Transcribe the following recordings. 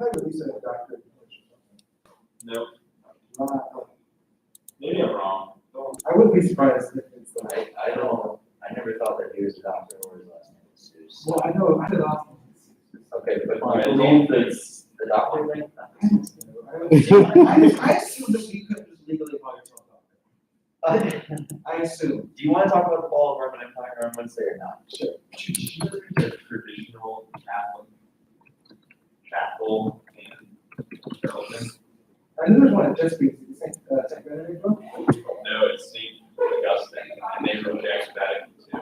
thought you said a doctor. Nope. Maybe I'm wrong. I wouldn't be surprised if it's like. I don't, I never thought that he was a doctor or his last name was Seuss. Well, I know, I did Austin. Okay, but All right, I believe it's the doctor thing? I assume that you couldn't just legally call yourself doctor. I assume. Do you want to talk about the fall of Roman Empire on Wednesday or not? Sure. The traditional Catholic chapel in Charlton. I knew there's one at Chesapeake. St. Benedict one? No, it's St. Augustine, and they reject Vatican II.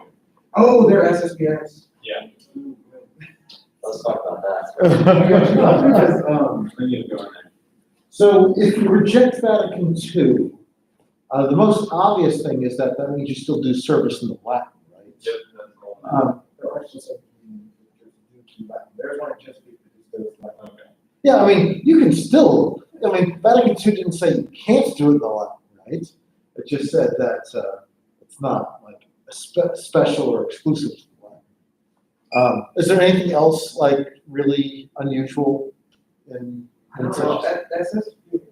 Oh, they're SSPX. Yeah. Let's talk about that. Because, We need to go in there. So if you reject Vatican II, the most obvious thing is that means you still do service in the Latin, right? Yep, that's all. there are actually some, there's one at Chesapeake that just goes like. Okay. Yeah, I mean, you can still, I mean, Vatican II didn't say you can't do it in the Latin, right? It just said that it's not like a special or exclusive to the Latin. Is there anything else like really unusual in I don't know,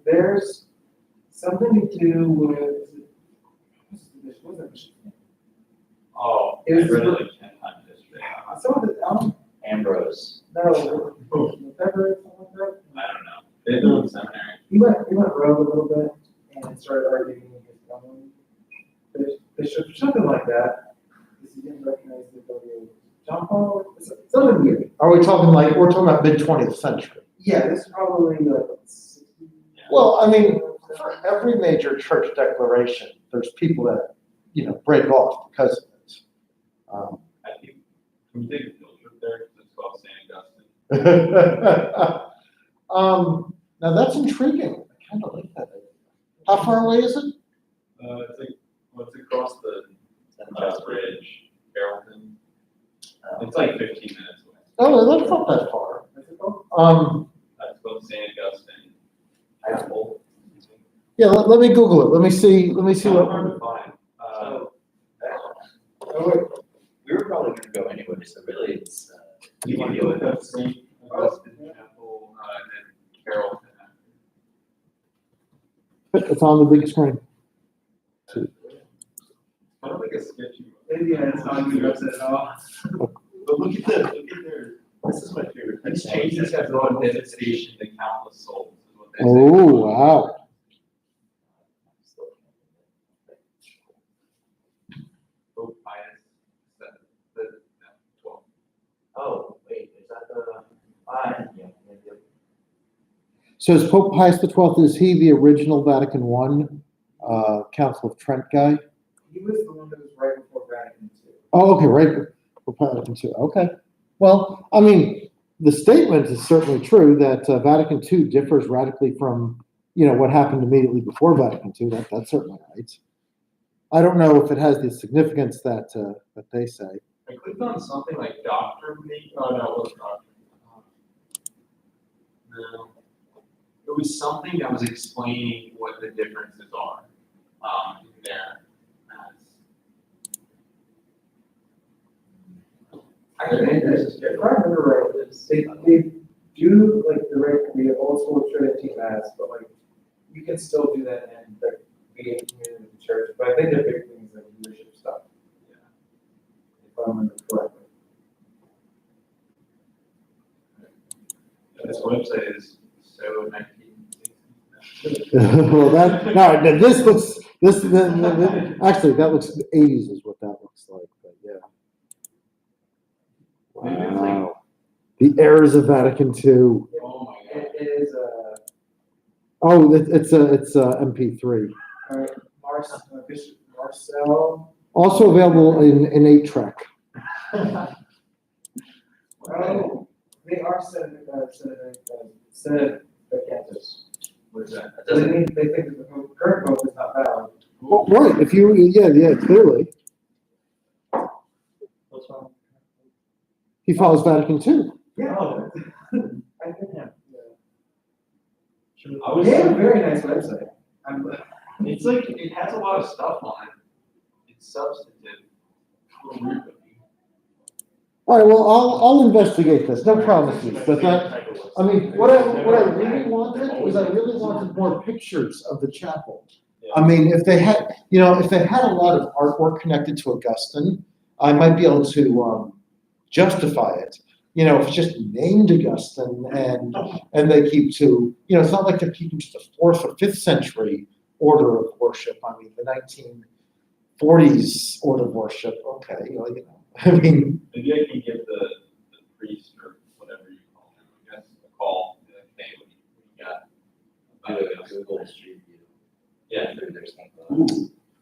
there's something to do with, what's that mission? Oh, It I was read it for- like 10 times yesterday. Some of the, Ambrose. no, February, something like that. I don't know. They're doing seminary. He went rogue a little bit and started arguing against someone. Bishop, something like that. Because he didn't recognize the John Paul, something weird. Are we talking like, we're talking about mid-20th century? Yeah, this is probably like 60. Well, I mean, for every major church declaration, there's people that, break off because of it. I think we take a field trip there because it's called St. Augustine. Now that's intriguing. I kind of like that. How far away is it? It's across the bridge, Carrollton. It's like 15 minutes away. Oh, that's not that far. What's it called? That's called St. Augustine. Apple. Yeah, let me Google it. Let me see It's what. hard to find. Oh, wait. We were probably gonna go anyway, so really it's, You can deal with that St. Augustine Chapel and then Carrollton. It's on the big screen. Kind of like a sketchy. Yeah, it's not good website at all. But look at their, this is my favorite. These changes have brought devastation to countless souls, is what they say. Oh, wow. Pope Pius VII, no, 12. oh, wait, is that the, yeah. So is Pope Pius XII, is he the original Vatican I Council of Trent guy? He was the one that was right before Vatican II. Oh, okay, right. For Vatican II. Okay. Well, I mean, the statement is certainly true that Vatican II differs radically from, what happened immediately before Vatican II. That's certainly right. I don't know if it has the significance that they say. I clicked on something like doctor make. Oh, no, it wasn't doctor. No. It was something that was explaining what the differences are in there. Actually, if I remember right, they do like the old school Trinity Mass, but like you can still do that in like the community of the church. But I think the big thing is like leadership stuff. Yeah. If I remember correctly. This website is so 1960s. Well, actually, that looks, the 80s is what that looks like, but yeah. Maybe it's like- Wow. The errors of Vatican II. Oh my god. It is Oh, it's MP3. Bishop Marcel. Also available in 8-track. Oh, they are Senate Campus. What is that? They think that the current pope is not valid. Well, right, if you, clearly. What's wrong? He follows Vatican II. Yeah. Oh. I think, yeah. I was They have a very nice website. It's like, it has a lot of stuff on it. It's substantive. A little weird looking. All right, well, I'll investigate this, no promises, but that, I mean, what I really wanted was I really wanted more pictures of the chapel. I mean, if they had, if they had a lot of artwork connected to Augustine, I might be able to justify it. If it's just named Augustine and they keep to, it's not like they're keeping to the 4th or 5th century order of worship. I mean, the 1940s order of worship. Okay, I mean, Maybe I can give the priest or whatever you call him, I guess, a call, and say what you got. Do a Google Street View. Yeah. Through their stuff.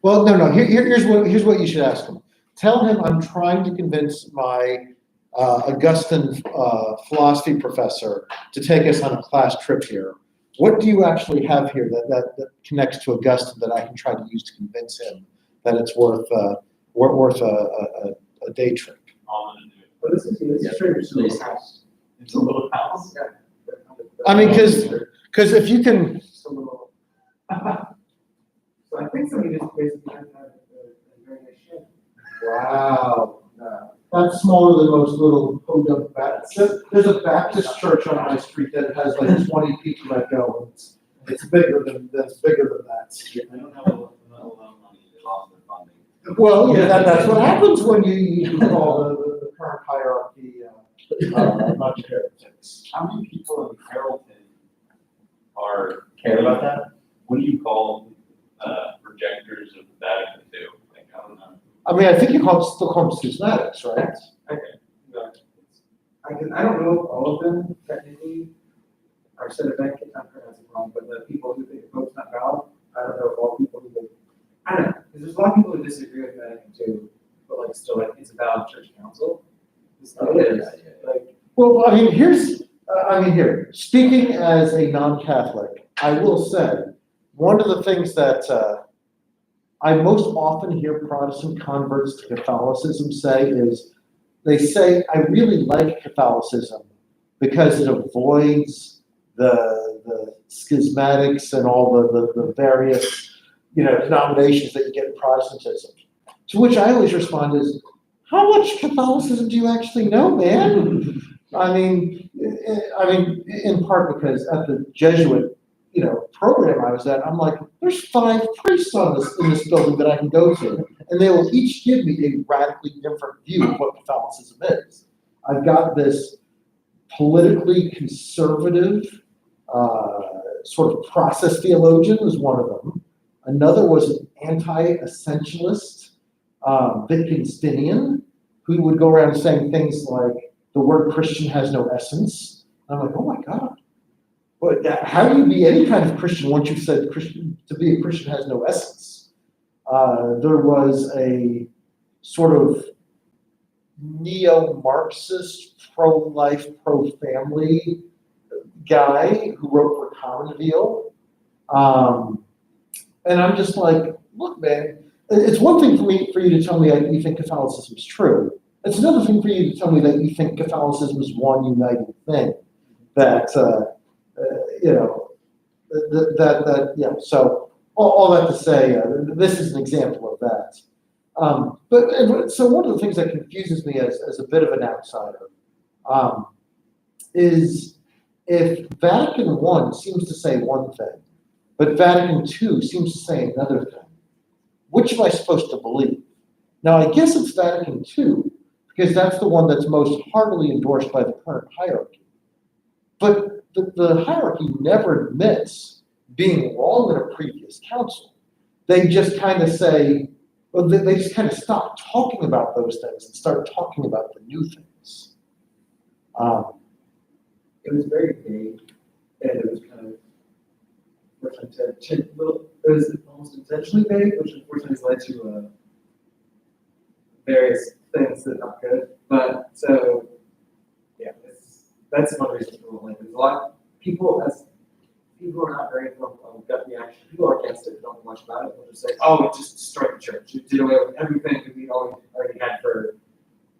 well, no. Here's what you should ask him. Tell him I'm trying to convince my Augustine philosophy professor to take us on a class trip here. What do you actually have here that connects to Augustine that I can try to use to convince him that it's worth a day trip? But this is Nice house. It's a little house. I mean, because if you can, Just a little. So I think somebody just basically had a very nice shed. wow, that's smaller than most little podunk Baptist. There's a Baptist church on my street that has like 20 people that go. It's bigger than that. I don't have a lot of money to offer funding. Well, yeah, that's what happens when you call the current hierarchy not heretics. How many people in Carrollton Care about that? what do you call, projectors of Vatican II? Like, I don't know. I mean, I think you still call them schismatics, right? Okay. I don't know if all of them technically are said event, I'm pronouncing it wrong, but the people who think the Pope's not valid, I don't know if all people who think, I don't know, because there's a lot of people who disagree with Vatican II, but like still like it's a valid church council. It is, like, Well, I mean, here, speaking as a non-Catholic, I will say, one of the things that I most often hear Protestant converts to Catholicism say is, they say, I really like Catholicism because it avoids the schismatics and all the various, denominations that you get in Protestantism. To which I always respond is, how much Catholicism do you actually know, man? I mean, in part because at the Jesuit, program I was at, I'm like, there's 5 priests in this building that I can go to, and they will each give me a radically different view of what Catholicism is. I've got this politically conservative sort of process theologian was one of them. Another was an anti-essentialist Wittgensteinian who would go around saying things like, the word Christian has no essence. And I'm like, oh my God. But how do you be any kind of Christian once you've said to be a Christian has no essence? There was a sort of neo-Marxist, pro-life, pro-family guy who wrote for Commonweal. And I'm just like, look, man, it's one thing for you to tell me that you think Catholicism is true. It's another thing for you to tell me that you think Catholicism is one united thing. So all that to say, this is an example of that. So one of the things that confuses me as a bit of an outsider is if Vatican I seems to say one thing, but Vatican II seems to say another thing, which am I supposed to believe? Now, I guess it's Vatican II, because that's the one that's most heartily endorsed by the current hierarchy. But the hierarchy never admits being wrong in a previous council. They just kind of say, well, they just kind of stop talking about those things and start talking about the new things. it was very vague, and it was kind of, it was almost intentionally vague, which unfortunately has led to various things that aren't good. But so, yeah, that's one reason people don't like it. There's a lot of people are not very from gut reaction. People are against it, don't know much about it. They'll just say, "Oh, it just destroyed the church. It did away with everything that we already had for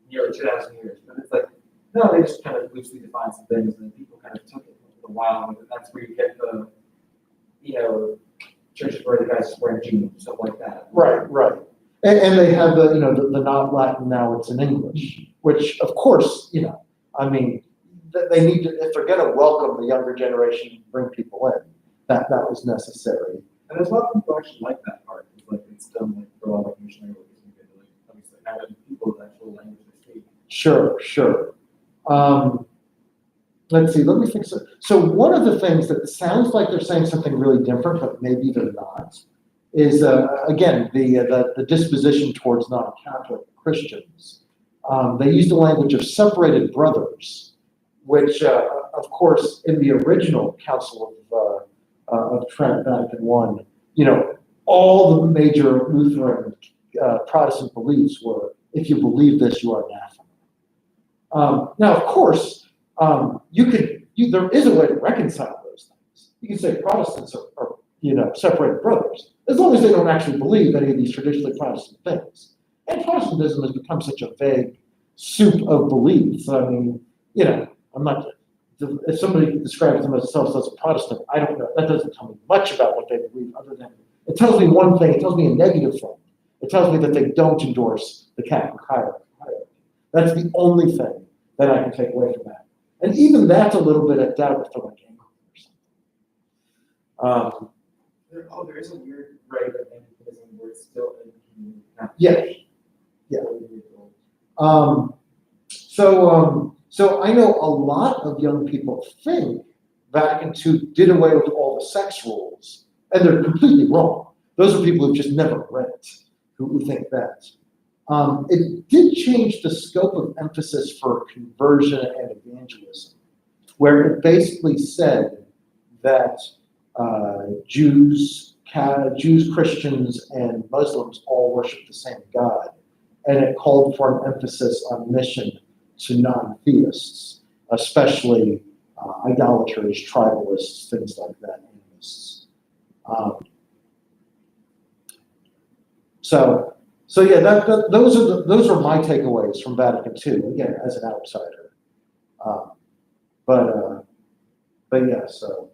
nearly 2,000 years." But it's like, no, they just kind of loosely define some things, and then people kind of took it for a while, and that's where you get the, churches where the guys just wearing jeans or something like that. Right. And they have the not Latin, now it's in English, which of course, I mean, that they need to, if they're gonna welcome the younger generation, bring people in, that was necessary. And there's a lot of people actually like that part, it's like, it's done like for a lot of like missionary work, like, obviously having people with actual language they speak. Sure. Let's see, let me fix it. So one of the things that sounds like they're saying something really different, but maybe they're not, is, again, the disposition towards non-Catholic Christians. They use the language of separated brothers, which, of course, in the original Council of Trent, Vatican I, all the major Lutheran Protestant beliefs were, if you believe this, you are anathema. Now, of course, there is a way to reconcile those things. You can say Protestants are separated brothers, as long as they don't actually believe any of these traditionally Protestant things. And Protestantism has become such a vague soup of beliefs. I mean, I'm not, if somebody describes themselves as a Protestant, I don't know, that doesn't tell me much about what they believe, other than, it tells me one thing, it tells me a negative thing. It tells me that they don't endorse the Catholic hierarchy. That's the only thing that I can take away from that. And even that's a little bit of doubt if they're like Anglican or something. There is a weird right of Anglicanism where it's still in. Yeah. So I know a lot of young people think Vatican II did away with all the sex rules, and they're completely wrong. Those are people who've just never read it, who think that. It did change the scope of emphasis for conversion and evangelism, where it basically said that Jews, Christians, and Muslims all worship the same God, and it called for an emphasis on mission to non-theists, especially idolaters, tribalists, things like that, animists. So yeah, those are my takeaways from Vatican II. Again, as an outsider, but yeah. So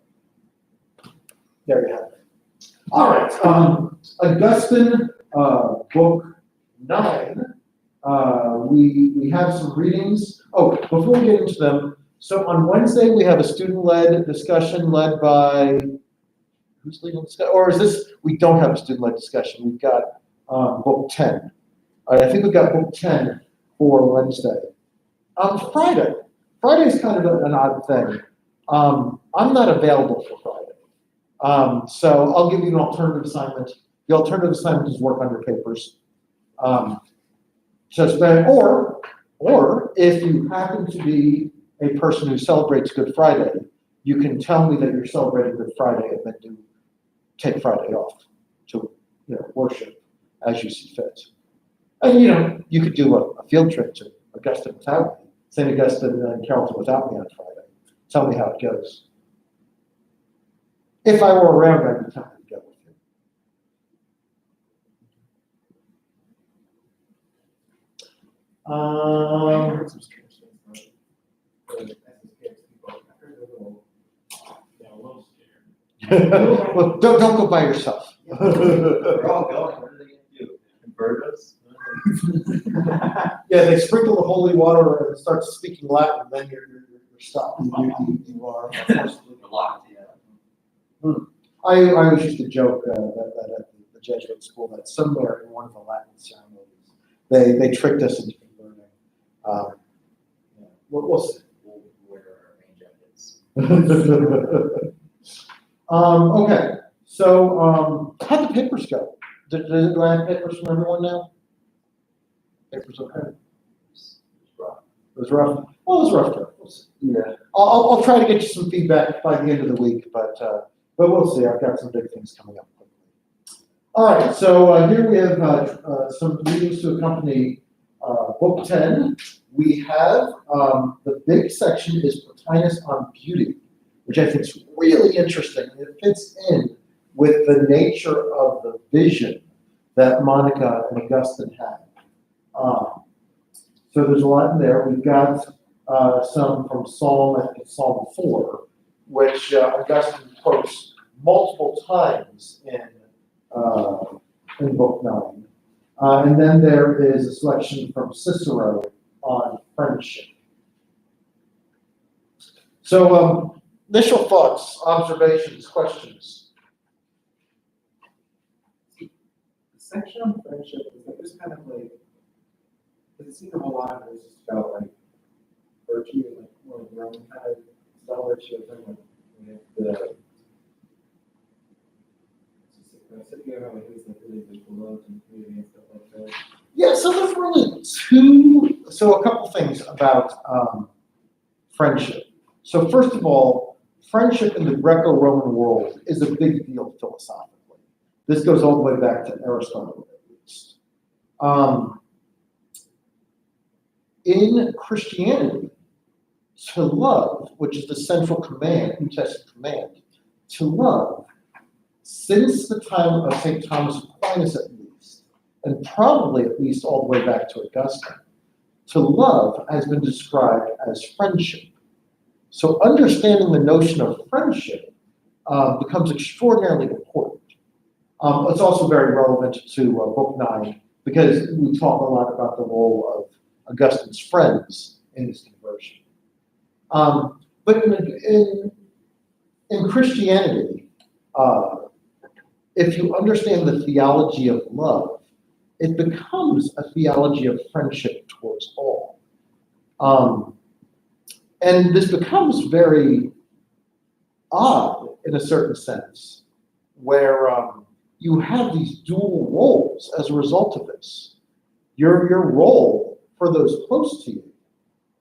there you have it. All right, Augustine, book 9. We have some readings. Oh, before we get into them, so on Wednesday we have a student-led discussion led by, who's leading the discussion? Or is this, we don't have a student-led discussion. We've got book 10. I think we've got book 10 for Wednesday. Friday is kind of an odd thing. I'm not available for Friday. So I'll give you an alternative assignment. The alternative assignment is work on your papers. Or if you happen to be a person who celebrates Good Friday, you can tell me that you're celebrating Good Friday and then do take Friday off to worship as you see fit. And you could do a field trip to Augustine without me, St. Augustine and Carrollton without me on Friday. Tell me how it goes. If I were around, I'd be tempted to go with you. Well, don't go by yourself. We're all going, what are they gonna do? Convert us? Yeah, they sprinkle the holy water and start speaking Latin, then you're stopped. You are. We're locked, yeah. I always used to joke that at the Jesuit school that somewhere in one of the Latin ceremonies they tricked us into converting. We'll see. We'll wear our rain jackets. Okay, so how'd the papers go? Do I have papers from everyone now? Papers okay? It was rough. Well, it was rough. We'll see. Yeah. I'll try to get you some feedback by the end of the week, but we'll see. I've got some big things coming up. All right, so here we have some readings to accompany book 10. We have the big section is Plotinus on beauty, which I think is really interesting. It fits in with the nature of the vision that Monica and Augustine had. So there's a lot in there. We've got some from Psalm, I think it's Psalm 4, which Augustine quotes multiple times in book 9. And then there is a selection from Cicero on friendship. So, initial thoughts, observations, questions? The section on friendship is like just kind of like, it seems a whole lot of it is just about like virtue, like more like Roman kind of style virtue, and like we have the. Sitting around like who's like really like beloved and community and stuff like that. Yeah, so there's really two, so a couple things about friendship. So first of all, friendship in the Greco-Roman world is a big deal philosophically. This goes all the way back to Aristotle, at least. In Christianity, to love, which is the central command, New Testament command, to love, since the time of St. Thomas Aquinas at least, and probably at least all the way back to Augustine, to love has been described as friendship. So understanding the notion of friendship becomes extraordinarily important. It's also very relevant to Book 9, because we talk a lot about the role of Augustine's friends in his conversion. But in Christianity, if you understand the theology of love, it becomes a theology of friendship towards all. And this becomes very odd in a certain sense, where you have these dual roles as a result of this. Your role for those close to you,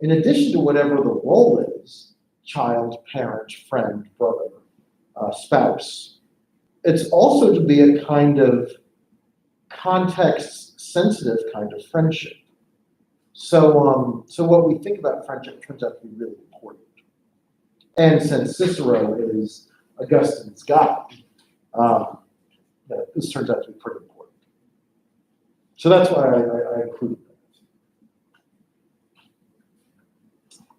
in addition to whatever the role is, child, parent, friend, brother, spouse, it's also to be a kind of context-sensitive kind of friendship. So what we think about friendship turns out to be really important. And since Cicero is Augustine's guide, this turns out to be pretty important. So that's why I included that.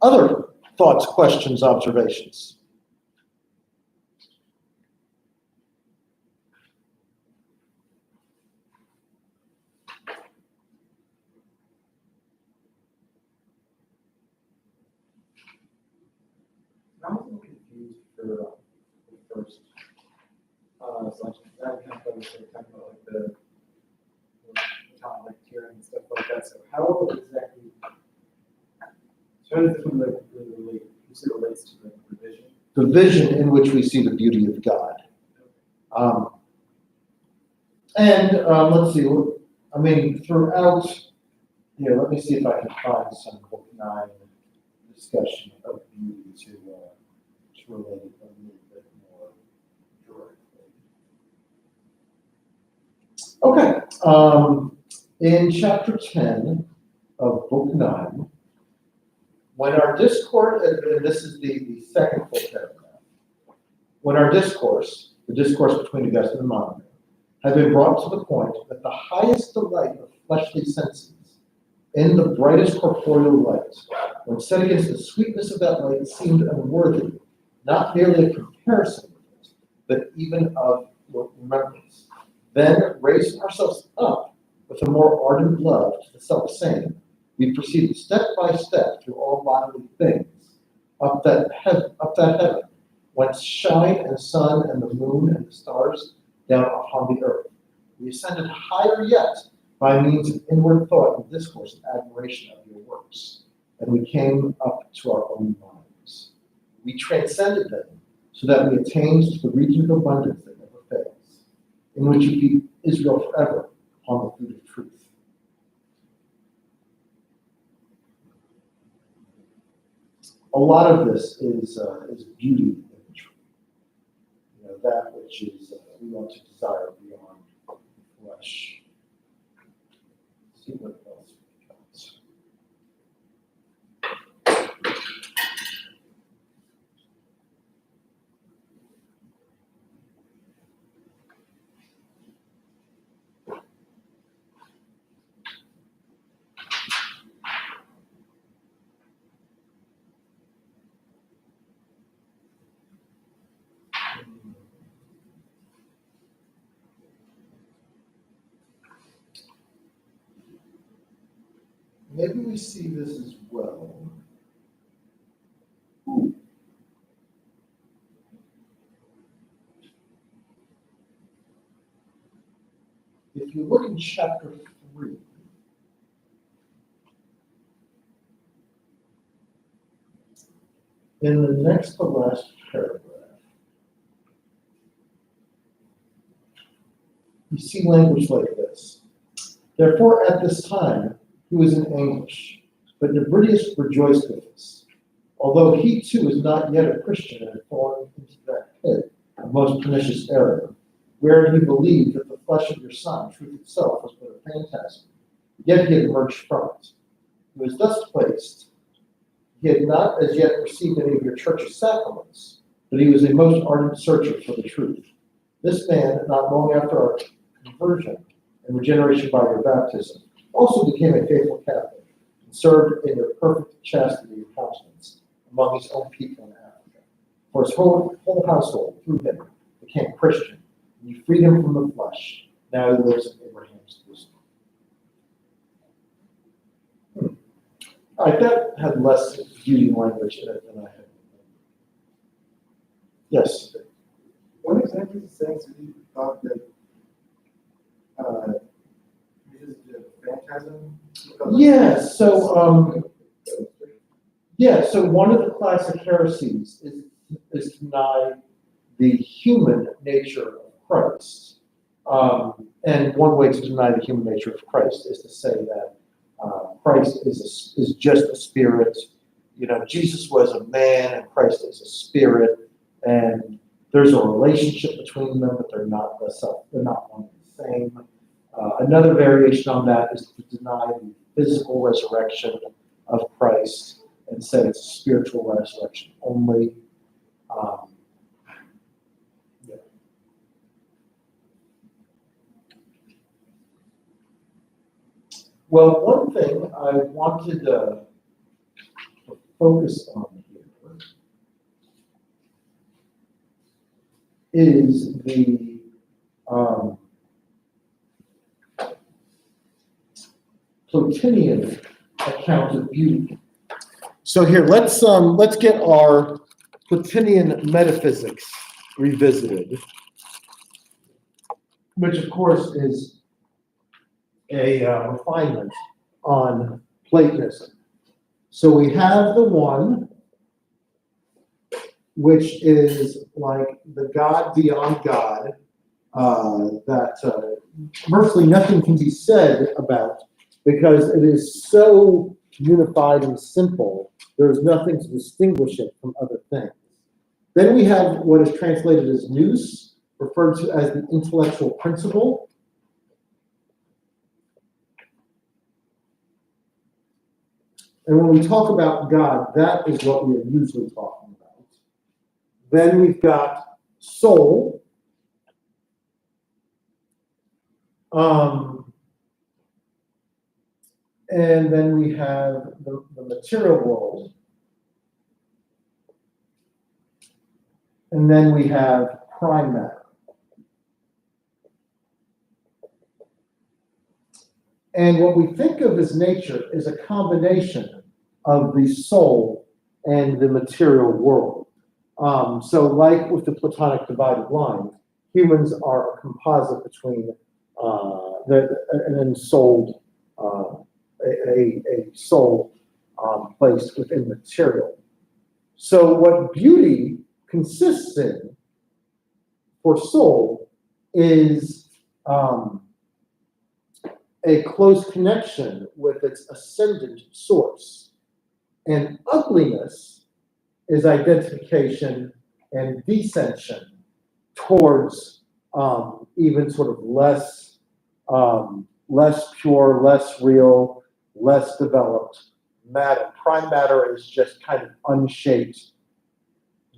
Other thoughts, questions, observations? I'm a little confused for the first section. That kind of was talking about like the top like tiering and stuff like that. So how exactly? So how does this one like really relate? You said it relates to the vision. The vision in which we see the beauty of God. Let's see. I mean, throughout here, let me see if I can find some Book 9 discussion of beauty to relate it a little bit more directly. Okay. In chapter 10 of Book 9, when our discourse, and this is the second full paragraph, when our discourse, the discourse between Augustine and Maimonides, had been brought to the point that the highest delight of fleshly senses in the brightest corporeal light, when set against the sweetness of that light, seemed unworthy, not merely of comparison with it, but even of remembrance. Then, raising ourselves up with a more ardent love to the self-same, we proceeded step by step through all bodily things, up that heaven, whence shine and sun and the moon and the stars down upon the earth. We ascended higher yet by means of inward thought and discourse and admiration of your works, and we came up to our own minds. We transcended them so that we attained to the region of abundance that never fails, in which you feed Israel forever upon the food of truth. A lot of this is beauty imagery. That which is we want to desire beyond flesh. Let's see what else we got. Maybe we see this as well. if you look in chapter 3, in the next to last paragraph, you see language like this. Therefore, at this time, he was in anguish, but Nebridius rejoiced with us, although he too is not yet a Christian and had fallen into that pit of most pernicious error, wherein he believed that the flesh of your son, truth itself, was but a phantasm. Yet he had emerged from it. He was thus placed. He had not as yet received any of your church's sacraments, but he was a most ardent searcher for the truth. This man, not long after our conversion and regeneration by your baptism, also became a faithful Catholic and served in your perfect chastity of countenance among his own people in Africa. For his whole household, through him, became Christian, and you freed him from the flesh. Now he lives in Abraham's bosom. All right, that had less beauty language in it than I had. Yes? What exactly is the sense you thought that Jesus did a phantasm? Yeah, so one of the classic heresies is to deny the human nature of Christ. And one way to deny the human nature of Christ is to say that Christ is just a spirit. You know, Jesus was a man and Christ is a spirit, and there's a relationship between them, but they're not one and the same. Another variation on that is to deny the physical resurrection of Christ and say it's a spiritual resurrection only. Yeah. Well, one thing I wanted to focus on here is the Plotinian account of beauty. So here, let's get our Plotinian metaphysics revisited, which of course is a refinement on Platonism. So we have the one, which is like the God beyond God, that virtually nothing can be said about because it is so unified and simple, there's nothing to distinguish it from other things. Then we have what is translated as nous, referred to as the intellectual principle. And when we talk about God, that is what we are usually talking about. Then we've got soul. And then we have the material world. And then we have prime matter. And what we think of as nature is a combination of the soul and the material world. So like with the Platonic divided line, humans are a composite between an ensouled, a soul placed within material. So what beauty consists in for soul is a close connection with its ascendant source. And ugliness is identification and descension towards even sort of less pure, less real, less developed matter. Prime matter is just kind of unshaped.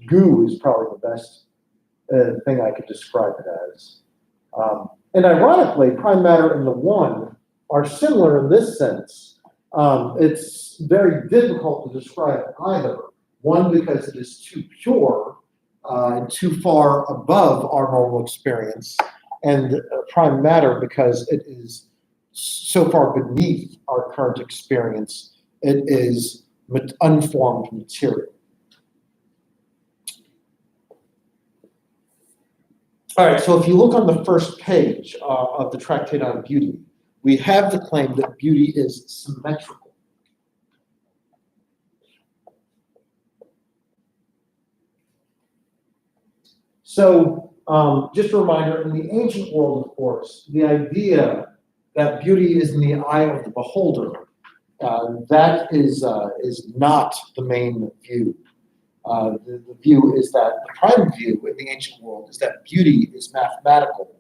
Goo is probably the best thing I could describe it as. And ironically, prime matter and the one are similar in this sense. It's very difficult to describe either. One, because it is too pure and too far above our normal experience, and prime matter because it is so far beneath our current experience. It is unformed material. All right, so if you look on the first page of the Tractate on Beauty, we have the claim that beauty is symmetrical. So, just a reminder, in the ancient world, of course, the idea that beauty is in the eye of the beholder, that is not the main view. The view is that the prime view in the ancient world is that beauty is mathematical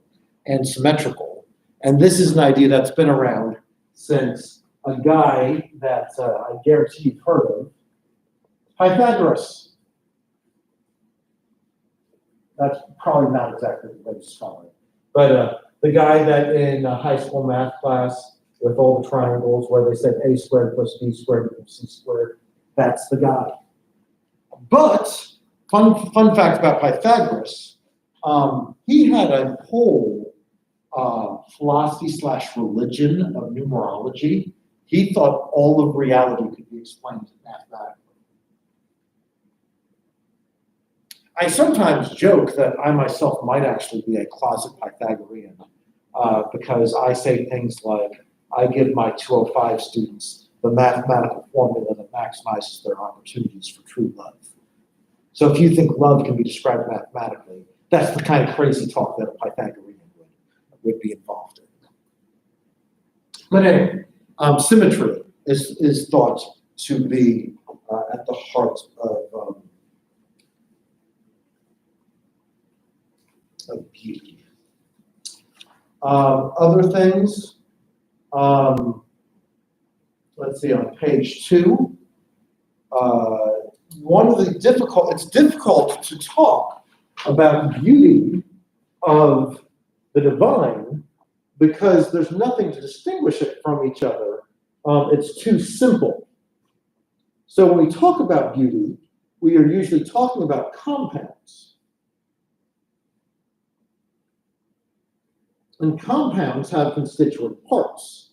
and symmetrical. And this is an idea that's been around since a guy that I guarantee you've heard of, Pythagoras. That's probably not exactly the way to spell it. But the guy that in high school math class with all the triangles where they said a squared plus b squared equals c squared, that's the guy. But fun fact about Pythagoras, he had a whole philosophy/religion of numerology. He thought all of reality could be explained mathematically. I sometimes joke that I myself might actually be a closet Pythagorean because I say things like, I give my 205 students the mathematical formula that maximizes their opportunities for true love. So if you think love can be described mathematically, that's the kind of crazy talk that a Pythagorean would be involved in. But anyway, symmetry is thought to be at the heart of beauty. Other things, let's see, on page 2, it's difficult to talk about beauty of the divine because there's nothing to distinguish it from each other. It's too simple. So when we talk about beauty, we are usually talking about compounds. And compounds have constituent parts.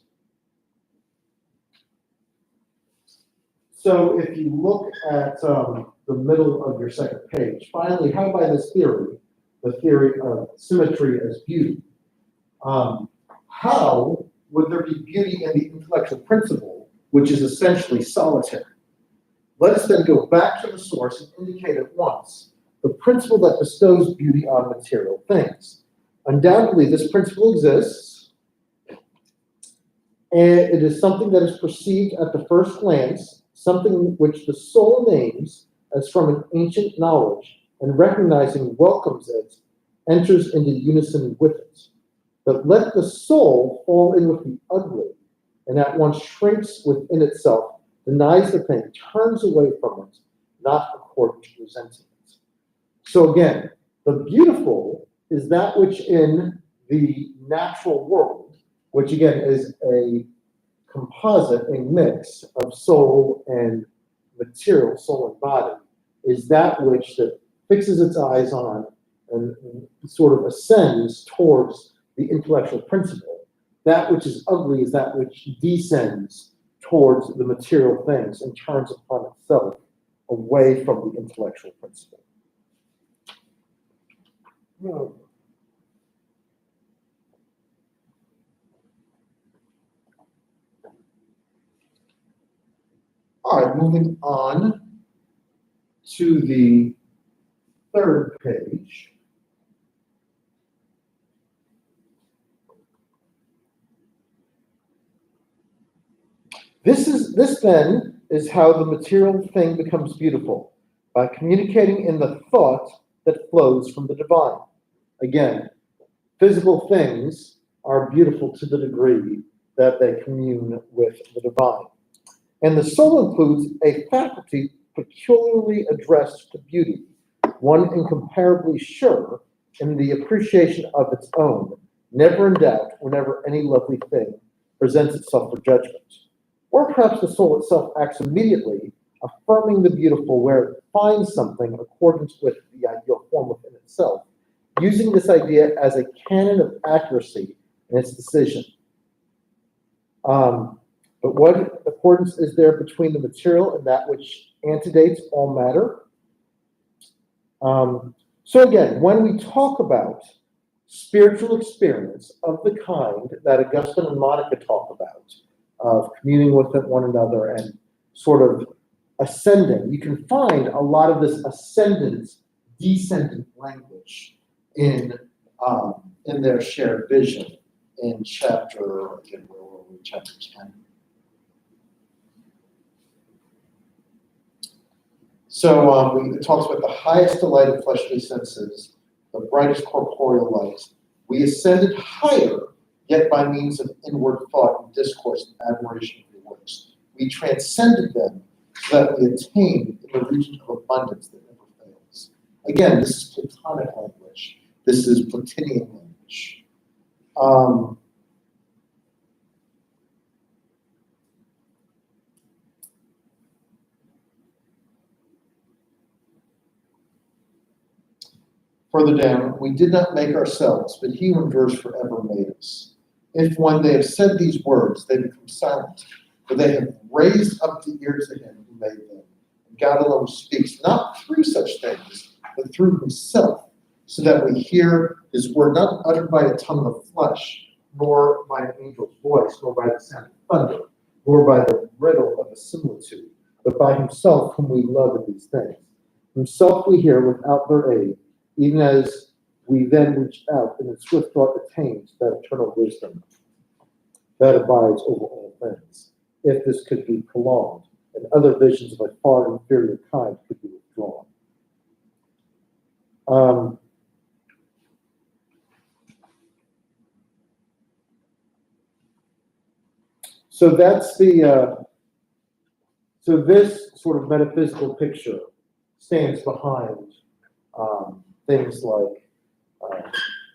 So if you look at the middle of your second page, finally, how by this theory, the theory of symmetry as beauty, how would there be beauty in the intellectual principle, which is essentially solitary? Let us then go back to the source and indicate at once the principle that bestows beauty on material things. Undoubtedly, this principle exists, and it is something that is perceived at the first glance, something which the soul names as from an ancient knowledge, and recognizing welcomes it, enters into unison with it. But let the soul fall in with the ugly, and at once shrinks within itself, denies the thing, turns away from it, not according to resenting it. So again, the beautiful is that which in the natural world, which again is a composite, a mix of soul and material, soul and body, is that which that fixes its eyes on and sort of ascends towards the intellectual principle. That which is ugly is that which descends towards the material things and turns upon itself away from the intellectual principle. All right, moving on to the third page. This then is how the material thing becomes beautiful, by communicating in the thought that flows from the divine. Again, physical things are beautiful to the degree that they commune with the divine. And the soul includes a faculty peculiarly addressed to beauty, one incomparably sure in the appreciation of its own, never in doubt whenever any lovely thing presents itself for judgment. Or perhaps the soul itself acts immediately, affirming the beautiful where it finds something accordant with the ideal form within itself, using this idea as a canon of accuracy in its decision. But what accordance is there between the material and that which antedates all matter? So again, when we talk about spiritual experience of the kind that Augustine and Monica talk about, of communing with one another and sort of ascending. You can find a lot of this ascendant, descendant language in their shared vision in chapter, again, where were we? Chapter 10. So it talks about the highest delight of fleshly senses, the brightest corporeal light. We ascended higher, yet by means of inward thought and discourse and admiration of your works. We transcended them so that we attained in the region of abundance that never fails. Again, this is Platonic language. This is Platinian language. Further down, we did not make ourselves, but he who endures forever made us. If when they have said these words, they become silent, for they have raised up the ear to him who made them. And God alone speaks, not through such things, but through himself, so that we hear his word, not uttered by a tongue of flesh, nor by an angel's voice, nor by the sound of thunder, nor by the riddle of a similitude, but by himself whom we love in these things. Himself we hear without their aid, even as we then reach out and in swift thought attains that eternal wisdom that abides over all things. If this could be prolonged, and other visions of a far inferior kind could be withdrawn. So that's so this sort of metaphysical picture stands behind things like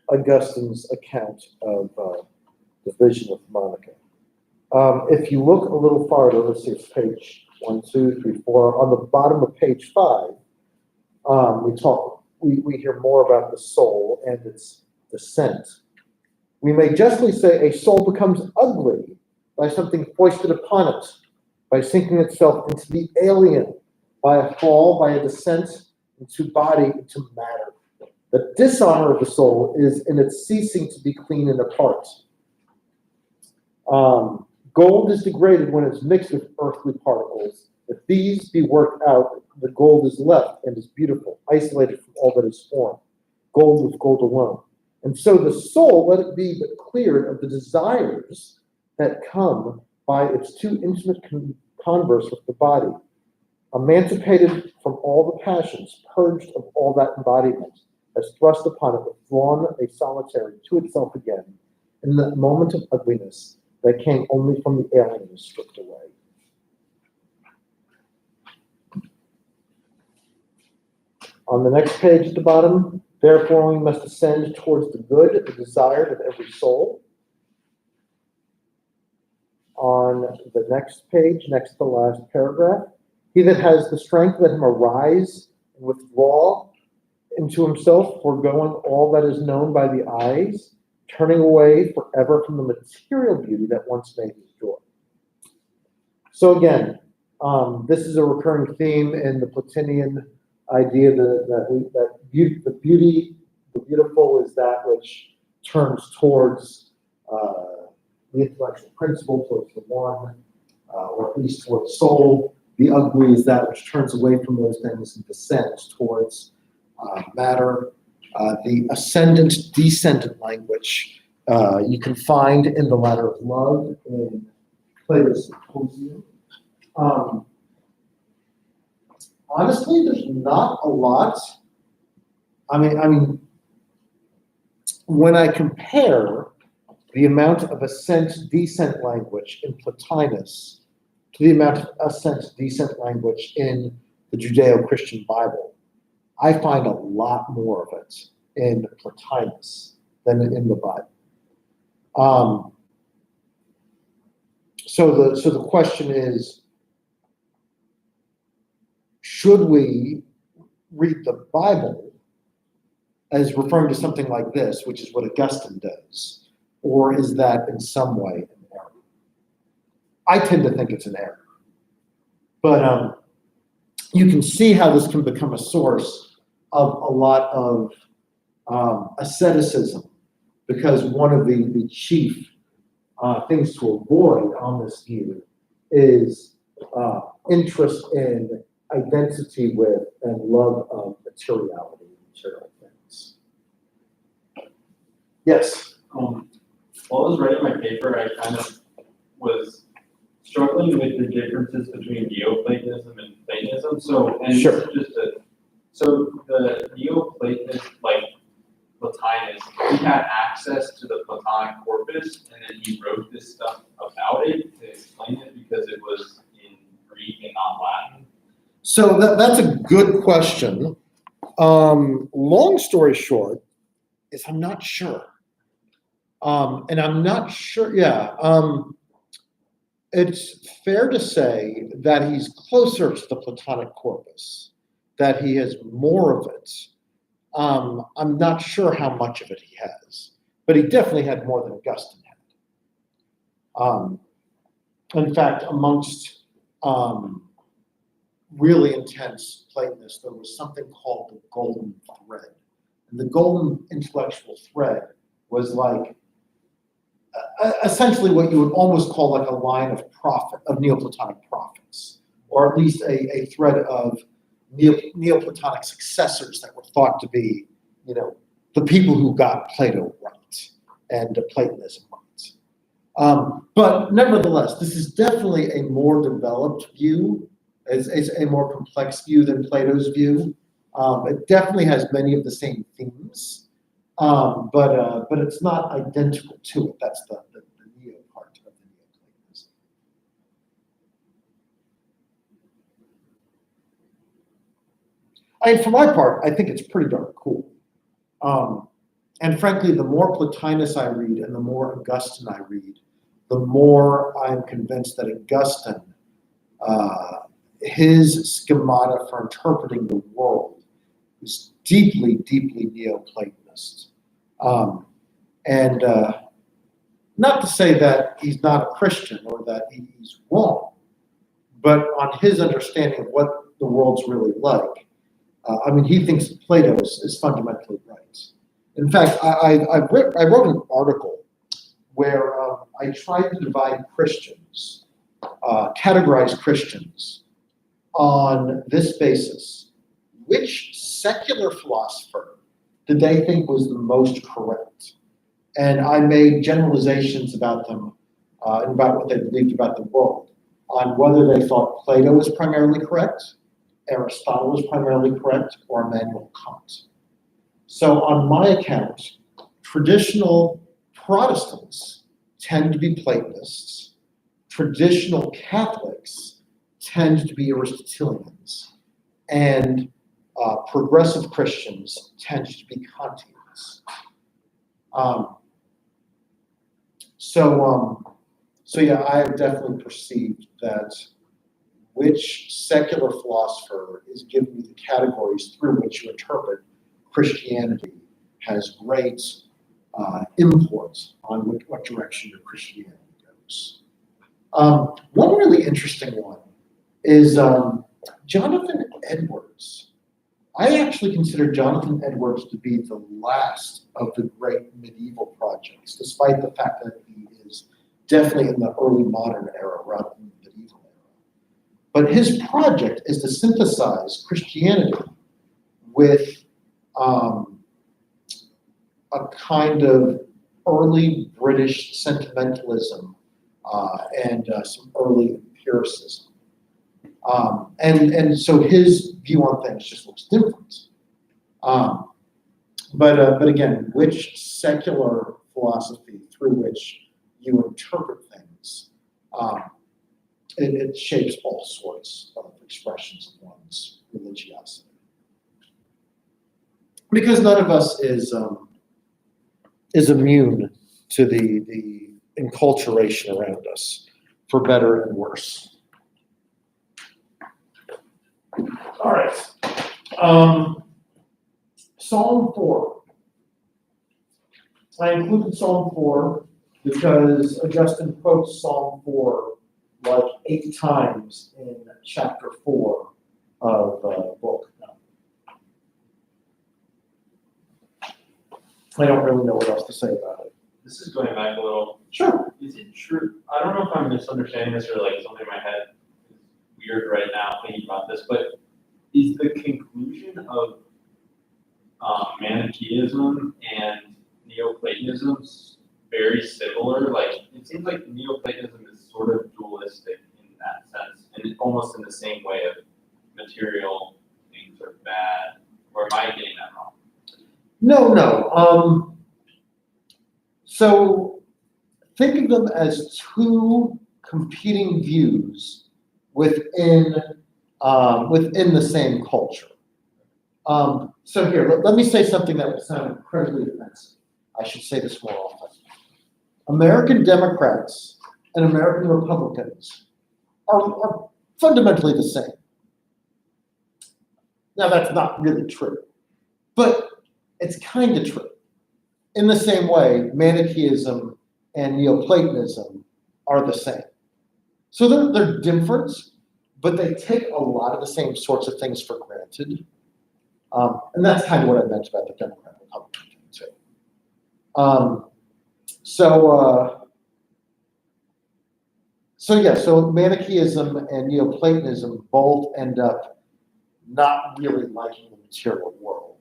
Augustine's account of the vision of Monica. If you look a little farther, let's see, it's page 1, 2, 3, 4. On the bottom of page 5, we hear more about the soul and its descent. We may justly say a soul becomes ugly by something foisted upon it, by sinking itself into the alien, by a fall, by a descent into body, into matter. The dishonor of the soul is in its ceasing to be clean and apart. Gold is degraded when it's mixed with earthly particles. If these be worked out, the gold is left and is beautiful, isolated from all that is formed. Gold with gold alone. And so the soul, let it be but cleared of the desires that come by its too intimate converse with the body. Emancipated from all the passions, purged of all that embodiment, has thrust upon it, withdrawn a solitary to itself again, in the moment of ugliness that came only from the alien is stripped away. On the next page at the bottom, therefore we must ascend towards the good, the desired of every soul. On the next page, next to the last paragraph, he that has the strength, let him arise and withdraw into himself, foregoing all that is known by the eyes, turning away forever from the material beauty that once made his joy. So again, this is a recurring theme in the Platinian idea that the beautiful is that which turns towards the intellectual principle, towards the one, or at least towards soul. The ugly is that which turns away from those things and descends towards matter. The ascendant-descendant language you can find in the Ladder of Love in Plato's Symposium. Honestly, there's not a lot. I mean, when I compare the amount of ascent-descent language in Plotinus to the amount of ascent-descent language in the Judeo-Christian Bible, I find a lot more of it in Plotinus than in the Bible. So the question is, should we read the Bible as referring to something like this, which is what Augustine does, or is that in some way an error? I tend to think it's an error. But you can see how this can become a source of a lot of asceticism because one of the chief things to avoid on this view is interest in identity with and love of materiality, material things. Yes. While I was writing my paper, I kind of was struggling with the differences between Neoplatonism and Platonism. So, and Sure. So the Neoplatonist, like Plotinus, he had access to the Platonic corpus, and then he wrote this stuff about it to explain it because it was in Greek and not Latin. So that's a good question. Long story short is I'm not sure. And I'm not sure, it's fair to say that he's closer to the Platonic corpus, that he has more of it. I'm not sure how much of it he has, but he definitely had more than Augustine had. In fact, amongst really intense Platonists, there was something called the golden thread. And the golden intellectual thread was like essentially what you would almost call like a line of Neoplatonic prophets, or at least a thread of Neoplatonic successors that were thought to be, the people who got Plato right and Platonism right. But nevertheless, this is definitely a more developed view, it's a more complex view than Plato's view. It definitely has many of the same themes. But it's not identical to it. That's the neo part of the Neoplatonism. For my part, I think it's pretty darn cool. And frankly, the more Plotinus I read and the more Augustine I read, the more I'm convinced that Augustine, his schemata for interpreting the world is deeply, deeply Neoplatonist. Not to say that he's not a Christian or that he's wrong, but on his understanding of what the world's really like, he thinks Plato's is fundamentally right. In fact, I wrote an article where I tried to divide Christians, categorize Christians on this basis. Which secular philosopher did they think was the most correct? And I made generalizations about them and about what they believed about the world, on whether they thought Plato was primarily correct, Aristotle was primarily correct, or Immanuel Kant. So on my account, traditional Protestants tend to be Platonists, traditional Catholics tend to be Aristotelians, and progressive Christians tend to be Kantians. So I have definitely perceived that which secular philosopher is giving you the categories through which you interpret Christianity has great import on what direction your Christianity goes. One really interesting one is Jonathan Edwards. I actually consider Jonathan Edwards to be the last of the great medieval projects, despite the fact that he is definitely in the early modern era rather than the medieval era. But his project is to synthesize Christianity with a kind of early British sentimentalism and some early empiricism. And so his view on things just looks different. But again, which secular philosophy through which you interpret things, it shapes all sorts of expressions of one's religiosity. Because none of us is immune to the enculturation around us, for better and worse. All right. Psalm 4. I included Psalm 4 because Augustine quotes Psalm 4 like 8 times in chapter 4 of the book. I don't really know what else to say about it. This is going back a little. Sure. Is it true? I don't know if I'm misunderstanding this or like something in my head is weird right now thinking about this, but is the conclusion of Manichaeism and Neoplatonism very similar? Like, it seems like Neoplatonism is sort of dualistic in that sense, and almost in the same way of material things are bad. Or am I getting that wrong? No. So think of them as two competing views within the same culture. So here, let me say something that will sound incredibly offensive. I should say this more often. American Democrats and American Republicans are fundamentally the same. Now, that's not really true, but it's kind of true. In the same way, Manichaeism and Neoplatonism are the same. So they're different, but they take a lot of the same sorts of things for granted. And that's kind of what I meant about the Democrat-Republican thing, too. So Manichaeism and Neoplatonism both end up not really liking the material world.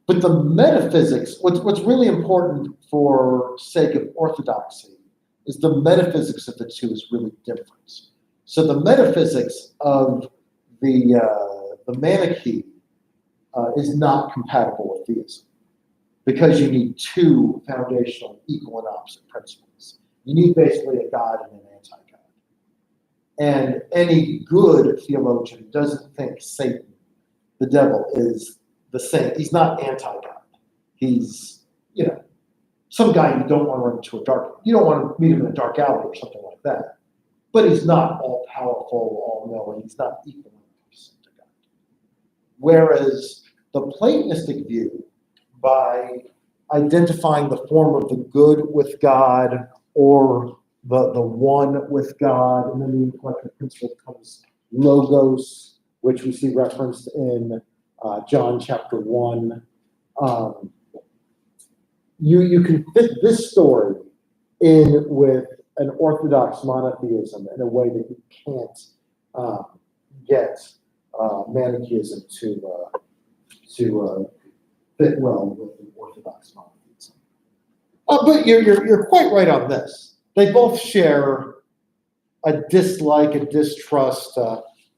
But the metaphysics, what's really important for sake of orthodoxy is the metaphysics of the two is really different. So the metaphysics of the Manichae is not compatible with theism because you need two foundational equal and opposite principles. You need basically a God and an anti-God. And any good theologian doesn't think Satan, the devil, is the same. He's not anti-God. He's, some guy you don't want to run into you don't want to meet him in a dark alley or something like that. But he's not all-powerful, all-knowing. He's not equal to God. Whereas the Platonistic view, by identifying the form of the good with God or the one with God, and then the intellectual principle becomes logos, which we see referenced in John chapter 1. You can fit this story in with an orthodox monotheism in a way that you can't get Manichaeism to fit well with an orthodox monotheism. But you're quite right on this. They both share a dislike, a distrust,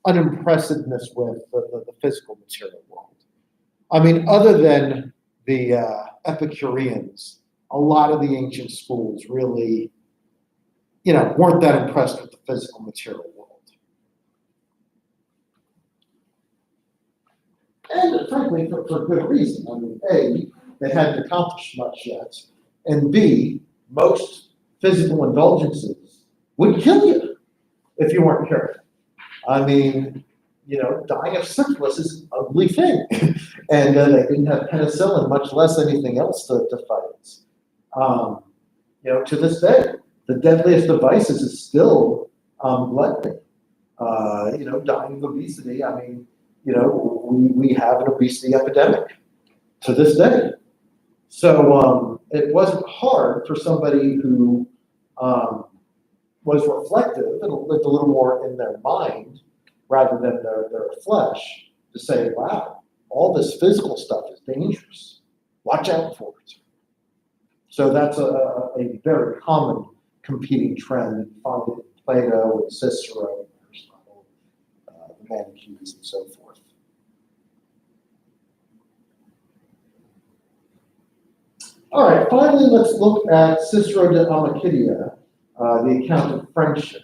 unimpressiveness with the physical material world. I mean, other than the Epicureans, a lot of the ancient schools really, weren't that impressed with the physical material world. And frankly, for good reason. I mean, A, they hadn't accomplished much yet, and B, most physical indulgences would kill you if you weren't careful. I mean, dying of syphilis is an ugly thing. And they didn't have penicillin, much less anything else to fight it. To this day, the deadliest of vices is still gluttony. Dying of obesity. I mean, we have an obesity epidemic to this day. So it wasn't hard for somebody who was reflective and lived a little more in their mind rather than their flesh to say, wow, all this physical stuff is dangerous. Watch out for it. So that's a very common competing trend. You find it in Plato and Cicero, Aristotle, the Manichaeans, and so forth. All right, finally, let's look at Cicero de Amicitia, the account of friendship.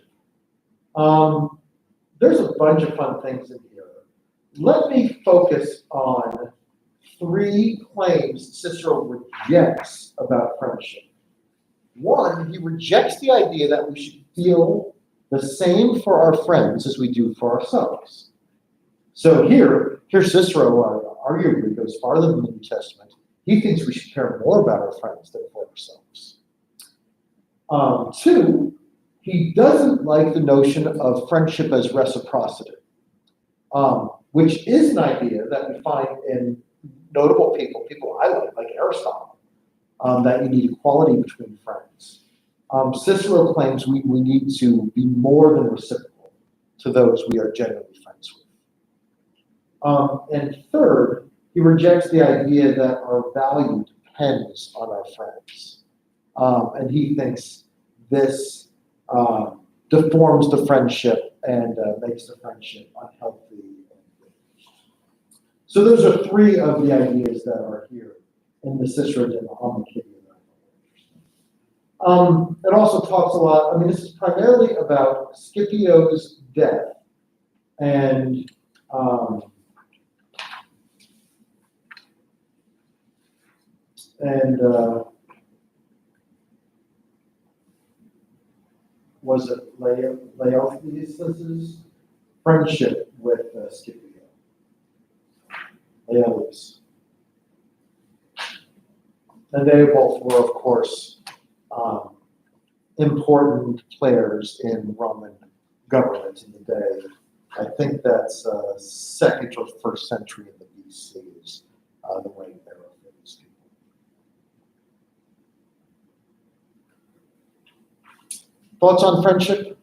There's a bunch of fun things in here. Let me focus on 3 claims Cicero rejects about friendship. One, he rejects the idea that we should feel the same for our friends as we do for ourselves. So here Cicero arguably goes farther than the New Testament. He thinks we should care more about our friends than for ourselves. 2, he doesn't like the notion of friendship as reciprocity, which is an idea that we find in notable people I like Aristotle, that you need equality between friends. Cicero claims we need to be more than reciprocal to those we are genuinely friends with. And third, he rejects the idea that our value depends on our friends. And he thinks this deforms the friendship and makes the friendship unhealthy. So those are three of the ideas that are here in the Cicero de Amicitia. It also talks a lot, this is primarily about Scipio's death and was it Laelius's friendship with Scipio? Laelius. And they both were, of course, important players in Roman government in the day. I think that's second or first century in the BC is the reign era for these people. Thoughts on friendship?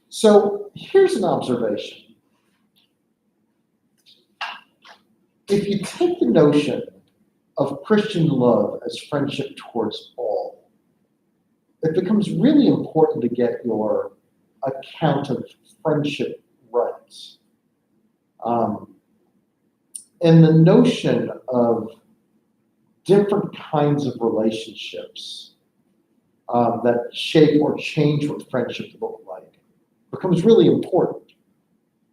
So here's an observation. If you take the notion of Christian love as friendship towards all, it becomes really important to get your account of friendship right. And the notion of different kinds of relationships that shape or change what friendship look like becomes really important.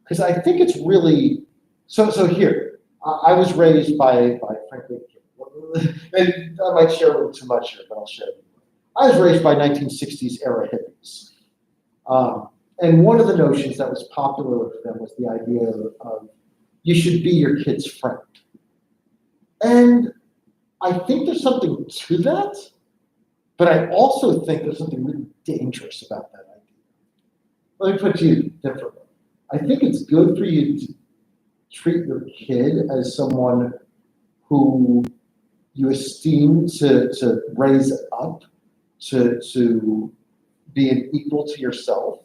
Because I think it's really, so here, I was raised by frankly, and I might share a little too much here, but I'll share it. I was raised by 1960s era hippies. And one of the notions that was popular with them was the idea of you should be your kid's friend. And I think there's something to that, but I also think there's something really dangerous about that idea. Let me put it to you differently. I think it's good for you to treat your kid as someone who you esteem to raise up, to be an equal to yourself.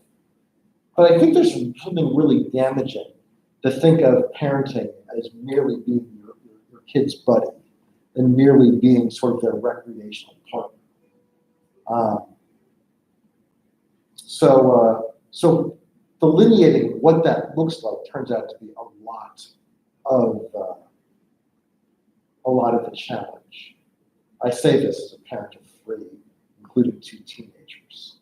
But I think there's something really damaging to think of parenting as merely being your kid's buddy and merely being sort of their recreational partner. So delineating what that looks like turns out to be a lot of the challenge. I say this as a parent of three, including two teenagers.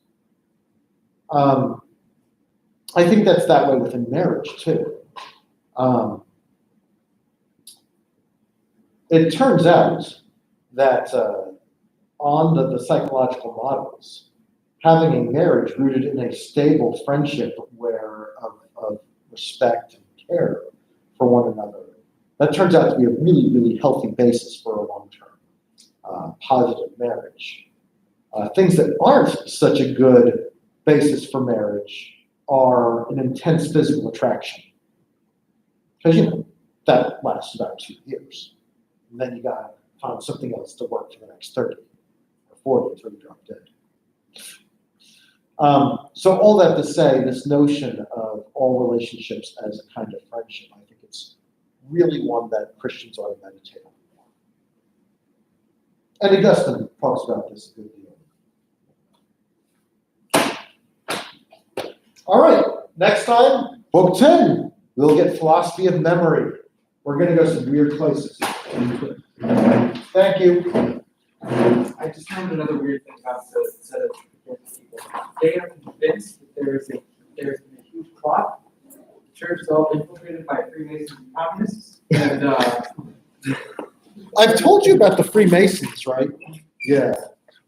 I think that's that way within marriage too. It turns out that on the psychological models, having a marriage rooted in a stable friendship of respect and care for one another, that turns out to be a really, really healthy basis for a long-term positive marriage. Things that aren't such a good basis for marriage are an intense physical attraction. Because, that lasts about 2 years. And then you gotta find something else to work for the next 30 or 40 until you drop dead. So all that to say, this notion of all relationships as a kind of friendship, I think it's really one that Christians ought to meditate on. And Augustine talks about this a good deal. All right, next time, book 10. We'll get philosophy of memory. We're going to go some weird places. Thank you. I just found another weird thing about the set of people. They are convinced that there's been a huge plot. The church is all infiltrated by Freemasons and communists. And I've told you about the Freemasons, right? Yeah.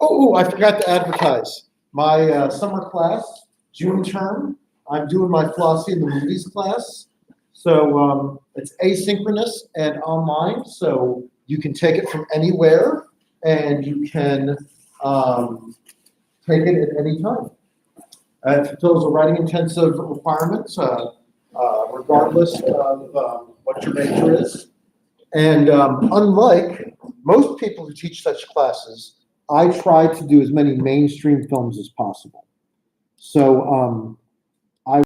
Oh, I forgot to advertise. My summer class, June term, I'm doing my philosophy in the movies class. So it's asynchronous and online, so you can take it from anywhere and you can take it at any time. It fulfills a writing intensive requirements. regardless of what your major is. And unlike most people who teach such classes, I try to do as many mainstream films as possible. So